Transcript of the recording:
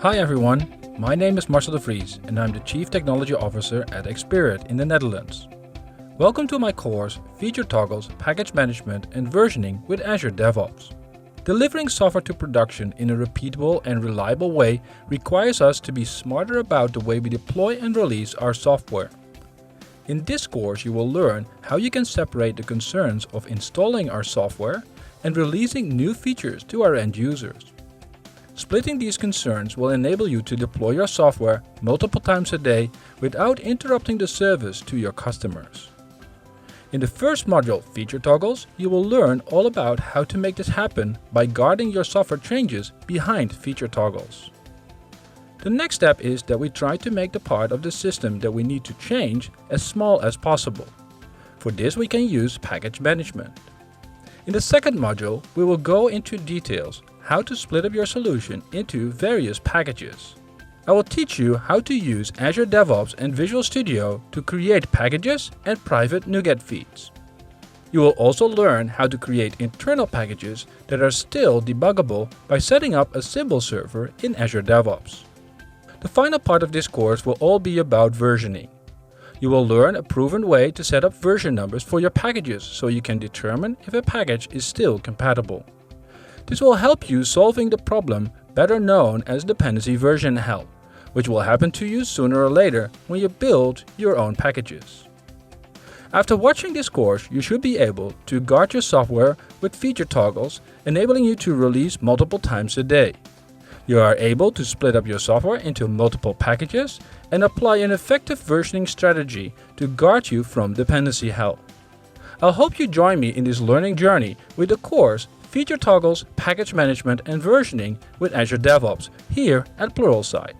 Hi everyone, my name is Marcel de Vries and I'm the Chief Technology Officer at Xperiot in the Netherlands. Welcome to my course Feature Toggles, Package Management and Versioning with Azure DevOps. Delivering software to production in a repeatable and reliable way requires us to be smarter about the way we deploy and release our software. In this course you will learn how you can separate the concerns of installing our software and releasing new features to our end users. Splitting these concerns will enable you to deploy your software multiple times a day without interrupting the service to your customers. In the first module, Feature Toggles, you will learn all about how to make this happen by guarding your software changes behind Feature Toggles. The next step is that we try to make the part of the system that we need to change as small as possible. For this we can use package management. In the second module, we will go into details how to split up your solution into various packages. I will teach you how to use Azure DevOps and Visual Studio to create packages and private NuGet feeds. You will also learn how to create internal packages that are still debuggable by setting up a symbol server in Azure DevOps. The final part of this course will all be about versioning. You will learn a proven way to set up version numbers for your packages so you can determine if a package is still compatible. This will help you solving the problem better known as dependency version hell, which will happen to you sooner or later when you build your own packages. After watching this course, you should be able to guard your software with feature toggles, enabling you to release multiple times a day. You are able to split up your software into multiple packages and apply an effective versioning strategy to guard you from dependency hell. I hope you join me in this learning journey with the course Feature Toggles, Package Management and Versioning with Azure DevOps here at Pluralsight.